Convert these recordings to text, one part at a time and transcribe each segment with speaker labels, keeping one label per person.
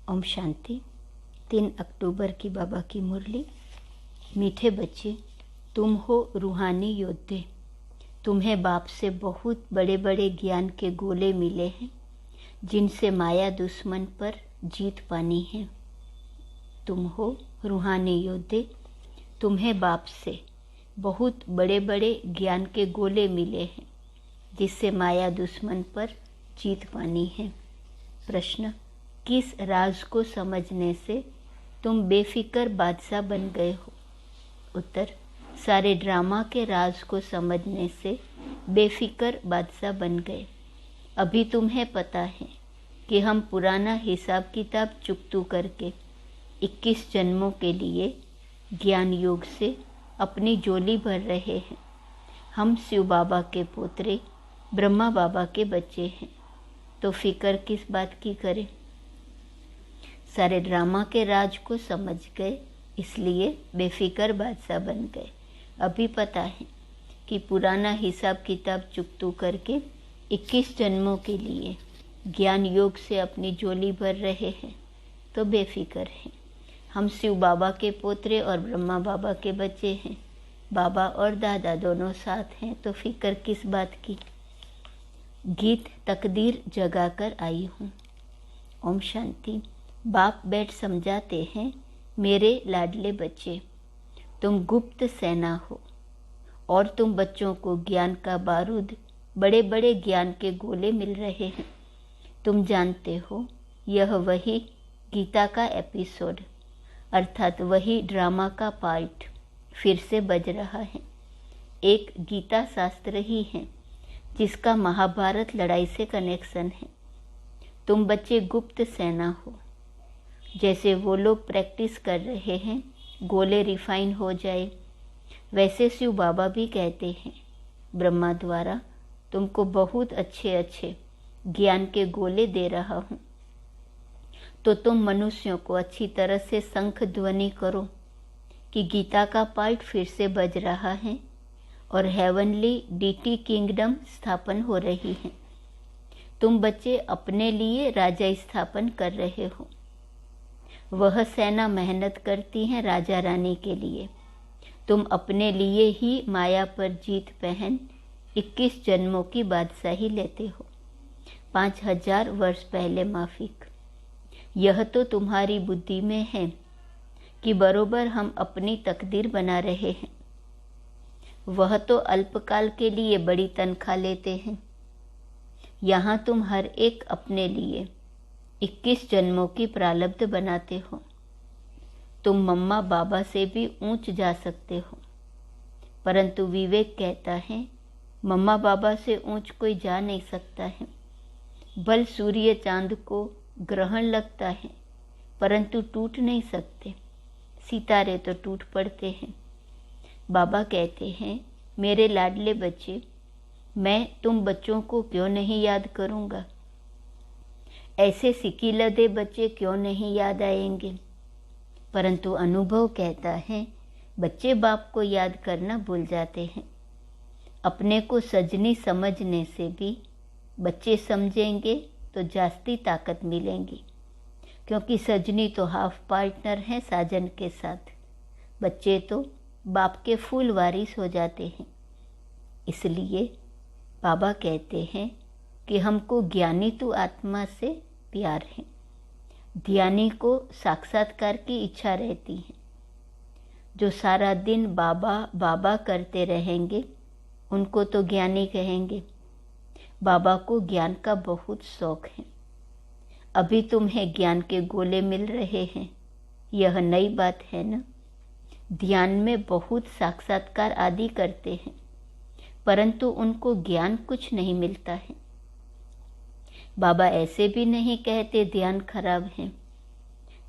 Speaker 1: ओम शांति। 3 अक्टूबर की बाबा की मुरली। मीठे बच्चे, तुम हो रूहानी योद्धे। तुम्हें बाप से बहुत बड़े बड़े ज्ञान के गोले मिले हैं जिनसे माया दुश्मन पर जीत पानी है। तुम हो रूहानी योद्धे। तुम्हें बाप से बहुत बड़े बड़े ज्ञान के गोले मिले हैं जिससे माया दुश्मन पर जीत पानी है। प्रश्न: किस राज को समझने से तुम बेफिक्र बादशाह बन गए हो? उत्तर: सारे ड्रामा के राज को समझने से बेफिक्र बादशाह बन गए। अभी तुम्हें पता है कि हम पुराना हिसाब किताब चुकतू करके 21 जन्मों के लिए ज्ञान योग से अपनी झोली भर रहे हैं। हम शिव बाबा के पोतरे, ब्रह्मा बाबा के बच्चे हैं, तो फिक्र किस बात की करें? सारे ड्रामा के राज को समझ गए, इसलिए बेफिक्र बादशाह बन गए। अभी पता है कि पुराना हिसाब किताब चुकतू करके 21 जन्मों के लिए ज्ञान योग से अपनी झोली भर रहे हैं, तो बेफिक्र हैं। हम शिव बाबा के पोतरे और ब्रह्मा बाबा के बच्चे हैं। बाबा और दादा दोनों साथ हैं, तो फिक्र किस बात की? गीत तकदीर जगा कर आई हूँ। ओम शांति। बाप बैठ समझाते हैं, मेरे लाडले बच्चे, तुम गुप्त सेना हो और तुम बच्चों को ज्ञान का बारूद, बड़े बड़े ज्ञान के गोले मिल रहे हैं। तुम जानते हो, यह वही गीता का एपिसोड अर्थात वही ड्रामा का पार्ट फिर से बज रहा है। एक गीता शास्त्र ही है जिसका महाभारत लड़ाई से कनेक्शन है। तुम बच्चे गुप्त सेना हो। जैसे वो लोग प्रैक्टिस कर रहे हैं गोले रिफाइन हो जाए, वैसे शिव बाबा भी कहते हैं, ब्रह्मा द्वारा तुमको बहुत अच्छे अच्छे ज्ञान के गोले दे रहा हूँ, तो तुम मनुष्यों को अच्छी तरह से शंख ध्वनि करो कि गीता का पार्ट फिर से बज रहा है और हेवनली डीटी किंगडम स्थापन हो रही है। तुम बच्चे अपने लिए राजा स्थापन कर रहे हो। वह सेना मेहनत करती है राजा रानी के लिए। तुम अपने लिए ही माया पर जीत पहन 21 जन्मों की बादशाही लेते हो। 5000 वर्ष पहले माफिक। यह तो तुम्हारी बुद्धि में है कि बरोबर हम अपनी तकदीर बना रहे हैं। वह तो अल्पकाल के लिए बड़ी तनख्वाह लेते हैं। यहाँ तुम हर एक अपने लिए 21 जन्मों की प्रारब्ध बनाते हो। तुम मम्मा बाबा से भी ऊंच जा सकते हो, परंतु विवेक कहता है मम्मा बाबा से ऊंच कोई जा नहीं सकता है। बल सूर्य चांद को ग्रहण लगता है, परंतु टूट नहीं सकते। सितारे तो टूट पड़ते हैं। बाबा कहते हैं, मेरे लाडले बच्चे, मैं तुम बच्चों को क्यों नहीं याद करूँगा? ऐसे सिकीलदे बच्चे क्यों नहीं याद आएंगे? परंतु अनुभव कहता है, बच्चे बाप को याद करना भूल जाते हैं। अपने को सजनी समझने से भी बच्चे समझेंगे तो जास्ती ताकत मिलेंगी, क्योंकि सजनी तो हाफ पार्टनर है साजन के साथ। बच्चे तो बाप के फूल वारिस हो जाते हैं। इसलिए बाबा कहते हैं कि हमको ज्ञानी तू आत्मा से प्यार है। ध्यानी को साक्षात्कार की इच्छा रहती है। जो सारा दिन बाबा बाबा करते रहेंगे उनको तो ज्ञानी कहेंगे। बाबा को ज्ञान का बहुत शौक है। अभी तुम्हें ज्ञान के गोले मिल रहे हैं, यह नई बात है ना? ध्यान में बहुत साक्षात्कार आदि करते हैं, परंतु उनको ज्ञान कुछ नहीं मिलता है। बाबा ऐसे भी नहीं कहते ध्यान खराब है।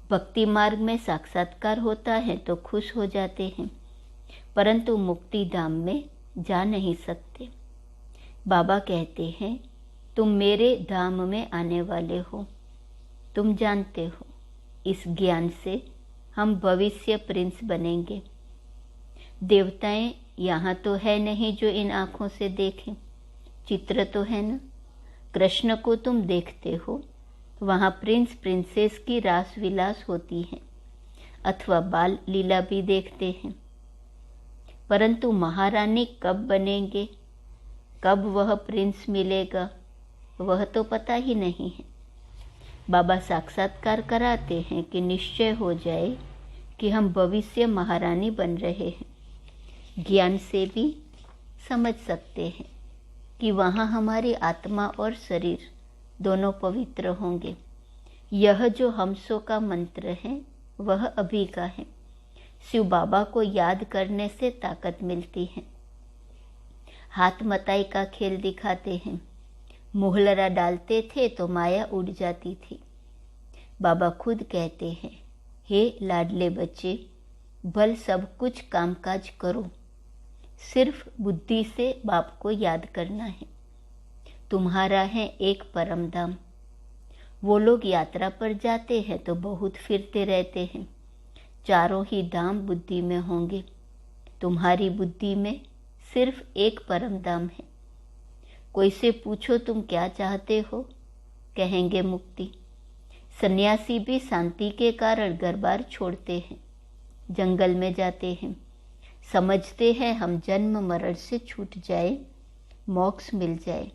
Speaker 1: भक्ति मार्ग में साक्षात्कार होता है तो खुश हो जाते हैं, परंतु मुक्ति धाम में जा नहीं सकते। बाबा कहते हैं, तुम मेरे धाम में आने वाले हो। तुम जानते हो, इस ज्ञान से हम भविष्य प्रिंस बनेंगे। देवताएं यहाँ तो है नहीं जो इन आँखों से देखें, चित्र तो है ना। कृष्ण को तुम देखते हो, वहाँ प्रिंस प्रिंसेस की रास विलास होती है अथवा बाल लीला भी देखते हैं, परंतु महारानी कब बनेंगे, कब वह प्रिंस मिलेगा, वह तो पता ही नहीं है। बाबा साक्षात्कार कराते हैं कि निश्चय हो जाए कि हम भविष्य महारानी बन रहे हैं। ज्ञान से भी समझ सकते हैं कि वहाँ हमारी आत्मा और शरीर दोनों पवित्र होंगे। यह जो हमसो का मंत्र है वह अभी का है। शिव बाबा को याद करने से ताकत मिलती है। हाथ मताई का खेल दिखाते हैं। मुहलरा डालते थे तो माया उड़ जाती थी। बाबा खुद कहते हैं, हे लाडले बच्चे, बल सब कुछ कामकाज करो, सिर्फ बुद्धि से बाप को याद करना है। तुम्हारा है एक परम धाम। वो लोग यात्रा पर जाते हैं तो बहुत फिरते रहते हैं। चारों ही धाम बुद्धि में होंगे। तुम्हारी बुद्धि में सिर्फ एक परम धाम है। कोई से पूछो तुम क्या चाहते हो, कहेंगे मुक्ति। सन्यासी भी शांति के कारण घर बार छोड़ते हैं, जंगल में जाते हैं। समझते हैं हम जन्म मरण से छूट जाए, मोक्ष मिल जाए,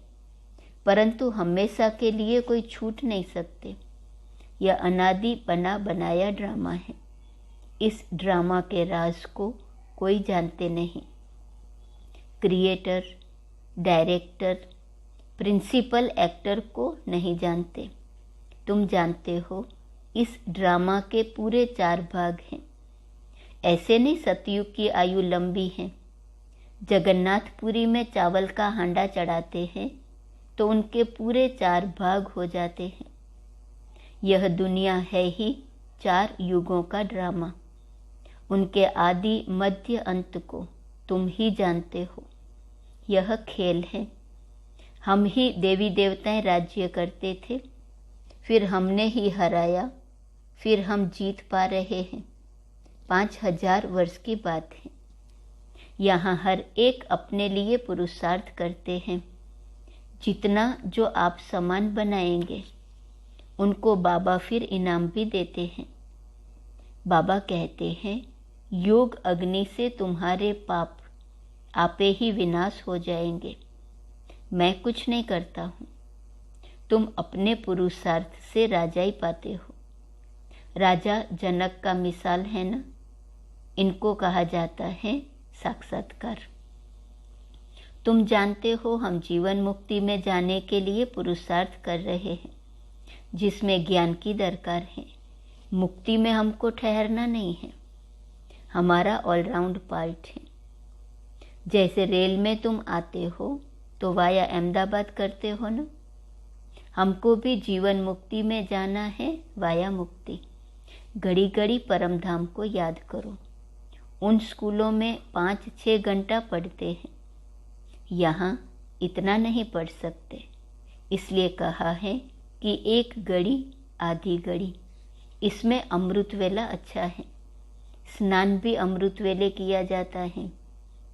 Speaker 1: परंतु हमेशा के लिए कोई छूट नहीं सकते। यह अनादि बना बनाया ड्रामा है। इस ड्रामा के राज को कोई जानते नहीं। क्रिएटर, डायरेक्टर, प्रिंसिपल एक्टर को नहीं जानते। तुम जानते हो इस ड्रामा के पूरे 4 भाग हैं। ऐसे नहीं सतयुग की आयु लंबी है। जगन्नाथपुरी में चावल का हांडा चढ़ाते हैं तो उनके पूरे 4 भाग हो जाते हैं। यह दुनिया है ही 4 युगों का ड्रामा। उनके आदि मध्य अंत को तुम ही जानते हो। यह खेल है। हम ही देवी देवताएं राज्य करते थे, फिर हमने ही हराया, फिर हम जीत पा रहे हैं। 5000 वर्ष की बात है। यहाँ हर एक अपने लिए पुरुषार्थ करते हैं। जितना जो आप समान बनाएंगे उनको बाबा फिर इनाम भी देते हैं। बाबा कहते हैं, योग अग्नि से तुम्हारे पाप आपे ही विनाश हो जाएंगे। मैं कुछ नहीं करता हूँ। तुम अपने पुरुषार्थ से राजाई पाते हो। राजा जनक का मिसाल है ना। इनको कहा जाता है साक्षात्कार। तुम जानते हो हम जीवन मुक्ति में जाने के लिए पुरुषार्थ कर रहे हैं, जिसमें ज्ञान की दरकार है। मुक्ति में हमको ठहरना नहीं है। हमारा ऑलराउंड पार्ट है। जैसे रेल में तुम आते हो तो वाया अहमदाबाद करते हो ना। हमको भी जीवन मुक्ति में जाना है, वाया मुक्ति। घड़ी घड़ी परम धाम को याद करो। उन स्कूलों में 5-6 घंटा पढ़ते हैं, यहाँ इतना नहीं पढ़ सकते। इसलिए कहा है कि एक घड़ी आधी घड़ी। इसमें अमृत वेला अच्छा है। स्नान भी अमृत वेले किया जाता है।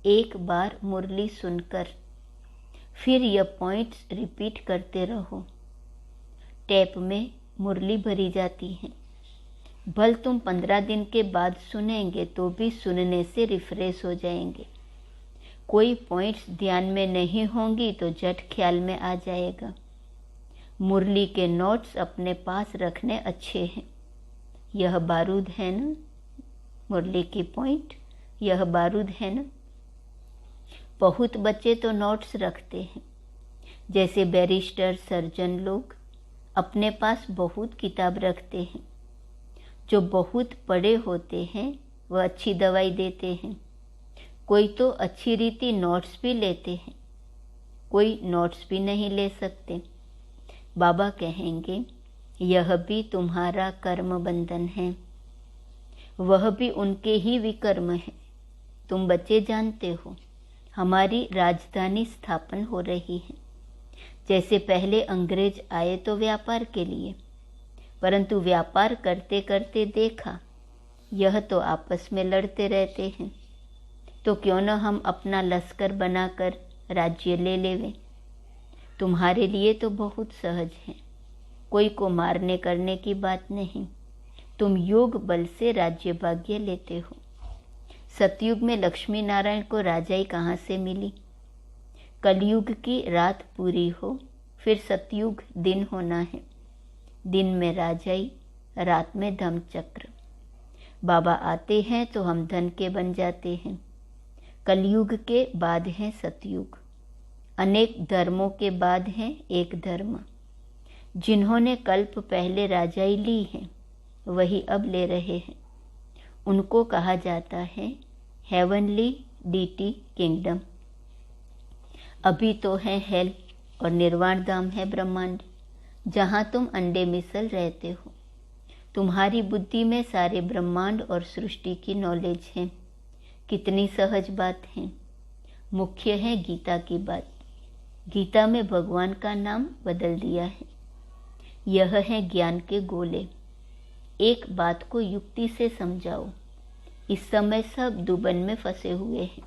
Speaker 1: एक बार मुरली सुनकर फिर यह पॉइंट्स रिपीट करते रहो। टैप में मुरली भरी जाती है। भल तुम 15 दिन के बाद सुनेंगे तो भी सुनने से रिफ्रेश हो जाएंगे। कोई पॉइंट्स ध्यान में नहीं होंगी तो झट ख्याल में आ जाएगा। मुरली के नोट्स अपने पास रखने अच्छे हैं। यह बारूद है ना, मुरली की पॉइंट, यह बारूद है ना। बहुत बच्चे तो नोट्स रखते हैं। जैसे बैरिस्टर, सर्जन लोग अपने पास बहुत किताब रखते हैं। जो बहुत पढ़े होते हैं वह अच्छी दवाई देते हैं। कोई तो अच्छी रीति नोट्स भी लेते हैं, कोई नोट्स भी नहीं ले सकते। बाबा कहेंगे, यह भी तुम्हारा कर्म बंधन है, वह भी उनके ही विकर्म है। तुम बच्चे जानते हो हमारी राजधानी स्थापन हो रही है। जैसे पहले अंग्रेज आए तो व्यापार के लिए, परंतु व्यापार करते करते देखा यह तो आपस में लड़ते रहते हैं, तो क्यों न हम अपना लश्कर बनाकर राज्य ले लेवें। तुम्हारे लिए तो बहुत सहज है। कोई को मारने करने की बात नहीं। तुम योग बल से राज्य भाग्य लेते हो। सतयुग में लक्ष्मी नारायण को राजाई कहाँ से मिली? कलयुग की रात पूरी हो, फिर सतयुग दिन होना है। दिन में राजाई, रात में धम चक्र। बाबा आते हैं तो हम धन के बन जाते हैं। कलयुग के बाद है सतयुग। अनेक धर्मों के बाद है एक धर्म। जिन्होंने कल्प पहले राजाई ली है वही अब ले रहे हैं। उनको कहा जाता है हेवनली डीटी किंगडम। अभी तो है हेल और निर्वाण धाम है ब्रह्मांड, जहाँ तुम अंडे मिसल रहते हो। तुम्हारी बुद्धि में सारे ब्रह्मांड और सृष्टि की नॉलेज है। कितनी सहज बात है। मुख्य है गीता की बात। गीता में भगवान का नाम बदल दिया है। यह है ज्ञान के गोले। एक बात को युक्ति से समझाओ। इस समय सब दुबन में फंसे हुए हैं।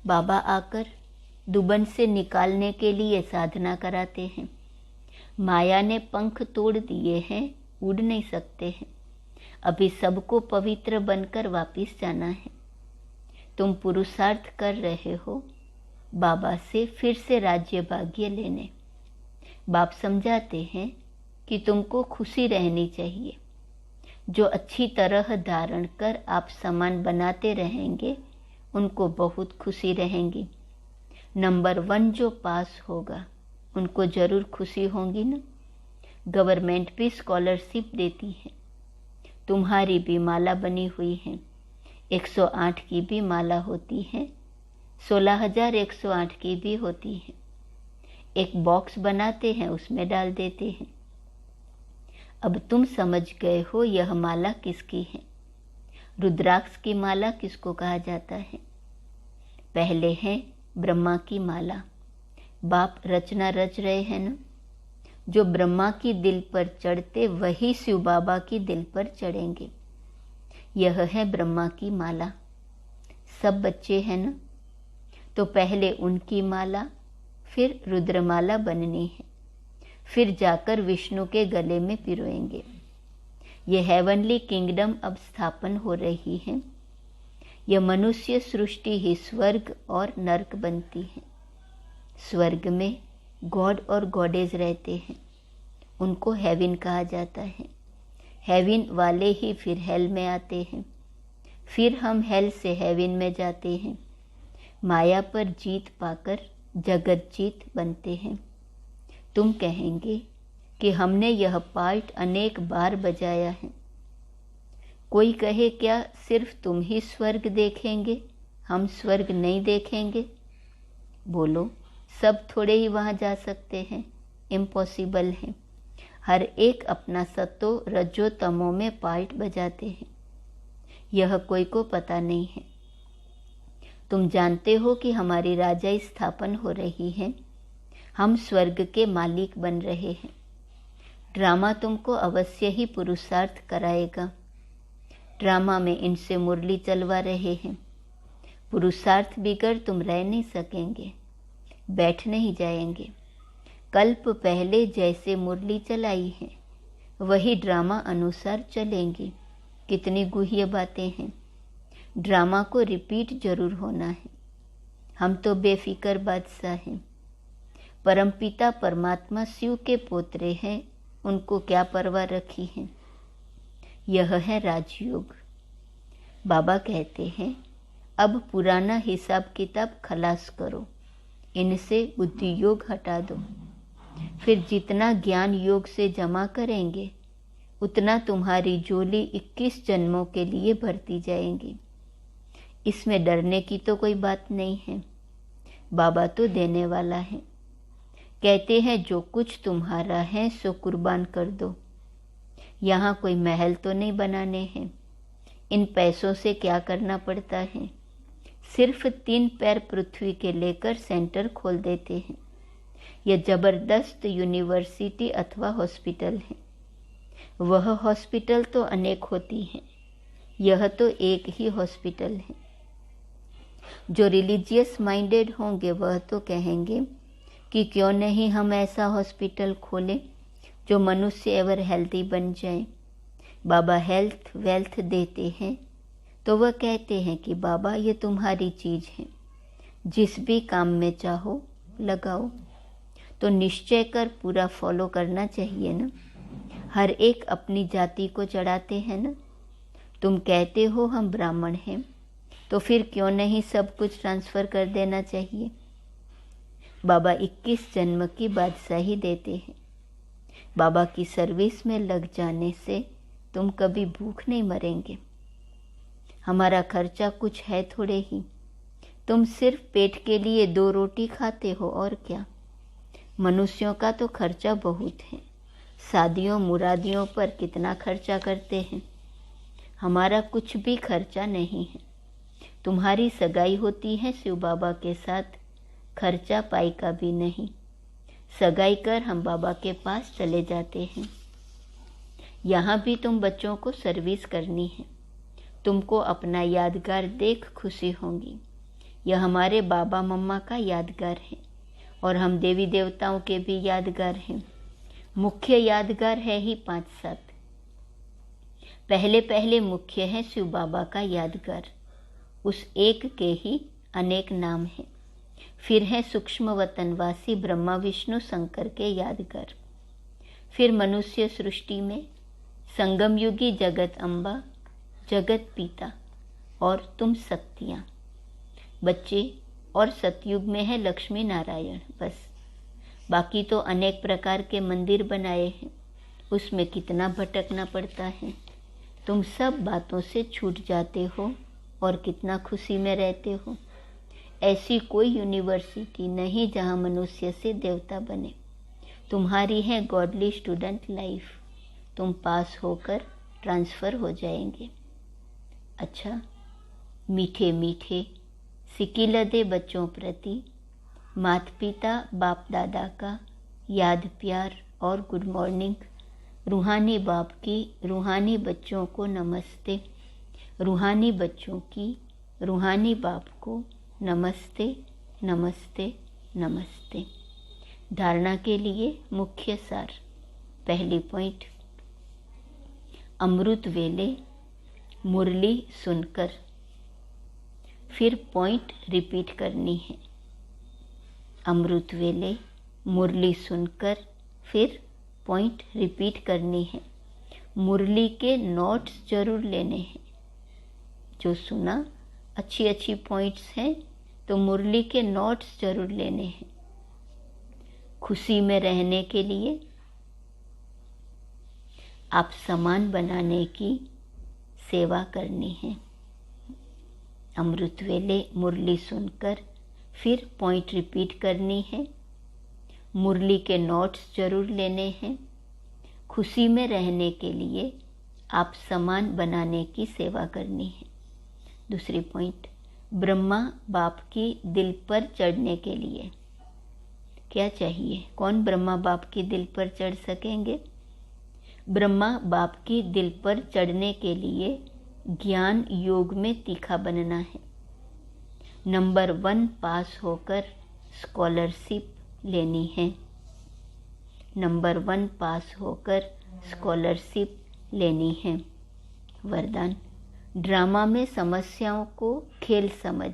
Speaker 1: बाबा आकर दुबन से निकालने के लिए साधना कराते हैं। माया ने पंख तोड़ दिए हैं, उड़ नहीं सकते हैं। अभी सबको पवित्र बनकर वापिस जाना है। तुम पुरुषार्थ कर रहे हो बाबा से फिर से राज्य भाग्य लेने। बाप समझाते हैं कि तुमको खुशी रहनी चाहिए। जो अच्छी तरह धारण कर आप सामान बनाते रहेंगे उनको बहुत खुशी रहेंगी। नंबर 1 जो पास होगा उनको ज़रूर खुशी होगी ना। गवर्नमेंट भी स्कॉलरशिप देती है। तुम्हारी भी माला बनी हुई है। 108 की भी माला होती है, 16,108 की भी होती है। एक बॉक्स बनाते हैं, उसमें डाल देते हैं। अब तुम समझ गए हो यह माला किसकी है। रुद्राक्ष की माला किसको कहा जाता है? पहले है ब्रह्मा की माला। बाप रचना रच रहे हैं ना। जो ब्रह्मा की दिल पर चढ़ते वही शिव बाबा की दिल पर चढ़ेंगे। यह है ब्रह्मा की माला। सब बच्चे हैं ना, तो पहले उनकी माला, फिर रुद्रमाला बननी है, फिर जाकर विष्णु के गले में पिरोएंगे। यह हेवनली किंगडम अब स्थापन हो रही है। यह मनुष्य सृष्टि ही स्वर्ग और नरक बनती है। स्वर्ग में गॉड और गॉडेज रहते हैं, उनको हेवन कहा जाता है। हेवन वाले ही फिर हेल में आते हैं, फिर हम हेल से हेवन में जाते हैं। माया पर जीत पाकर जगत जीत बनते हैं। तुम कहेंगे कि हमने यह पार्ट अनेक बार बजाया है। कोई कहे क्या सिर्फ तुम ही स्वर्ग देखेंगे, हम स्वर्ग नहीं देखेंगे? बोलो, सब थोड़े ही वहाँ जा सकते हैं, इम्पॉसिबल है। हर एक अपना सतो रजो तमो में पार्ट बजाते हैं। यह कोई को पता नहीं है। तुम जानते हो कि हमारी राजाई स्थापन हो रही है। हम स्वर्ग के मालिक बन रहे हैं। ड्रामा तुमको अवश्य ही पुरुषार्थ कराएगा। ड्रामा में इनसे मुरली चलवा रहे हैं। पुरुषार्थ बिगड़ तुम रह नहीं सकेंगे, बैठ नहीं जाएंगे। कल्प पहले जैसे मुरली चलाई है वही ड्रामा अनुसार चलेंगी। कितनी गुह्य बातें हैं। ड्रामा को रिपीट जरूर होना है। हम तो बेफिक्र बादशाह हैं। परमपिता परमात्मा शिव के पोतरे हैं, उनको क्या परवाह रखी है। यह है राजयोग। बाबा कहते हैं अब पुराना हिसाब किताब खलास करो, इनसे बुद्धि योग हटा दो। फिर जितना ज्ञान योग से जमा करेंगे उतना तुम्हारी झोली 21 जन्मों के लिए भरती जाएंगी। इसमें डरने की तो कोई बात नहीं है। बाबा तो देने वाला है। कहते हैं जो कुछ तुम्हारा है सो कुर्बान कर दो। यहाँ कोई महल तो नहीं बनाने हैं। इन पैसों से क्या करना पड़ता है? सिर्फ 3 पैर पृथ्वी के लेकर सेंटर खोल देते हैं। यह जबरदस्त यूनिवर्सिटी अथवा हॉस्पिटल है। वह हॉस्पिटल तो अनेक होती हैं, यह तो एक ही हॉस्पिटल है। जो रिलीजियस माइंडेड होंगे वह तो कहेंगे कि क्यों नहीं हम ऐसा हॉस्पिटल खोलें, जो मनुष्य एवर हेल्दी बन जाए। बाबा हेल्थ वेल्थ देते हैं तो वह कहते हैं कि बाबा ये तुम्हारी चीज़ है, जिस भी काम में चाहो लगाओ। तो निश्चय कर पूरा फॉलो करना चाहिए ना। हर एक अपनी जाति को चढ़ाते हैं ना। तुम कहते हो हम ब्राह्मण हैं, तो फिर क्यों नहीं सब कुछ ट्रांसफ़र कर देना चाहिए। बाबा 21 जन्म की बादशाही देते हैं। बाबा की सर्विस में लग जाने से तुम कभी भूख नहीं मरेंगे। हमारा खर्चा कुछ है थोड़े ही, तुम सिर्फ पेट के लिए 2 रोटी खाते हो और क्या। मनुष्यों का तो खर्चा बहुत है, शादियों मुरादियों पर कितना खर्चा करते हैं। हमारा कुछ भी खर्चा नहीं है। तुम्हारी सगाई होती है शिव बाबा के साथ, खर्चा पाई का भी नहीं। सगाई कर हम बाबा के पास चले जाते हैं। यहाँ भी तुम बच्चों को सर्विस करनी है। तुमको अपना यादगार देख खुशी होंगी। यह हमारे बाबा मम्मा का यादगार है और हम देवी देवताओं के भी यादगार हैं। मुख्य यादगार है ही 5-7। पहले पहले मुख्य है शिव बाबा का यादगार, उस एक के ही अनेक नाम हैं। फिर है सूक्ष्म वतनवासी ब्रह्मा विष्णु शंकर के यादगार। फिर मनुष्य सृष्टि में संगम युगी जगत अम्बा, जगत पिता और तुम शक्तियाँ। बच्चे और सतयुग में है लक्ष्मी नारायण बस। बाकी तो अनेक प्रकार के मंदिर बनाए हैं, उसमें कितना भटकना पड़ता है। तुम सब बातों से छूट जाते हो और कितना खुशी में रहते हो। ऐसी कोई यूनिवर्सिटी नहीं जहाँ मनुष्य से देवता बने। तुम्हारी है गॉडली स्टूडेंट लाइफ। तुम पास होकर ट्रांसफ़र हो जाएंगे। अच्छा, मीठे मीठे सिकिलदे बच्चों प्रति माता पिता बाप दादा का याद प्यार और गुड मॉर्निंग। रूहानी बाप की रूहानी बच्चों को नमस्ते। रूहानी बच्चों की रूहानी बाप को नमस्ते नमस्ते नमस्ते। धारणा के लिए मुख्य सार। पहली पॉइंट, अमृत वेले मुरली सुनकर। फिर पॉइंट रिपीट करनी है। अमृत वेले मुरली सुनकर, फिर पॉइंट रिपीट करनी है। मुरली के नोट्स जरूर लेने हैं। जो सुना अच्छी अच्छी पॉइंट्स हैं तो मुरली के नोट्स जरूर लेने हैं। खुशी में रहने के लिए आप सामान बनाने की सेवा करनी है। अमृत वेले मुरली सुनकर, फिर पॉइंट रिपीट करनी है। मुरली के नोट्स जरूर लेने हैं। खुशी में रहने के लिए आप सामान बनाने की सेवा करनी है। दूसरी पॉइंट, ब्रह्मा बाप की दिल पर चढ़ने के लिए क्या चाहिए? कौन ब्रह्मा बाप की दिल पर चढ़ सकेंगे? ब्रह्मा बाप की दिल पर चढ़ने के लिए ज्ञान योग में तीखा बनना है। नंबर 1 पास होकर स्कॉलरशिप लेनी है। नंबर 1 पास होकर स्कॉलरशिप लेनी है। वरदान, ड्रामा में समस्याओं को खेल समझ।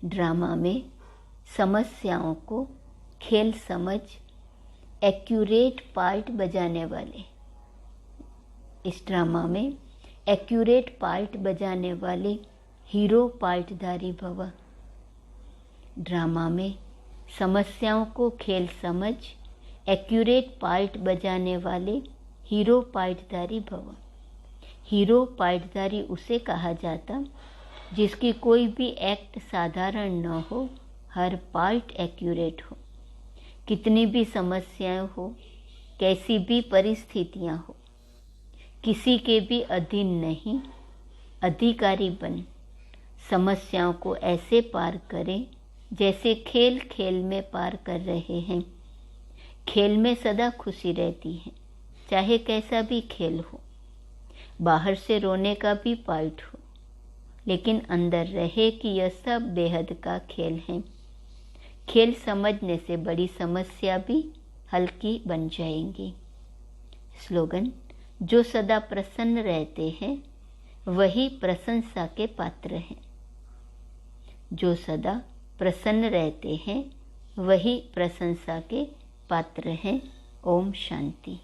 Speaker 1: ड्रामा में समस्याओं को खेल समझ एक्यूरेट पार्ट बजाने वाले। इस ड्रामा में एक्यूरेट पार्ट बजाने वाले हीरो पार्टधारी भव। ड्रामा में समस्याओं को खेल समझ एक्यूरेट पार्ट बजाने वाले हीरो पार्टधारी भव। हीरो पार्टधारी उसे कहा जाता जिसकी कोई भी एक्ट साधारण न हो, हर पार्ट एक्यूरेट हो। कितनी भी समस्याएं हो, कैसी भी परिस्थितियां हो, किसी के भी अधीन नहीं, अधिकारी बन समस्याओं को ऐसे पार करें जैसे खेल खेल में पार कर रहे हैं। खेल में सदा खुशी रहती है, चाहे कैसा भी खेल हो। बाहर से रोने का भी पार्ट हो, लेकिन अंदर रहे कि यह सब बेहद का खेल है। खेल समझने से बड़ी समस्या भी हल्की बन जाएंगी। स्लोगन: जो सदा प्रसन्न रहते हैं वही प्रशंसा के पात्र हैं। जो सदा प्रसन्न रहते हैं वही प्रशंसा के पात्र हैं। ओम शांति।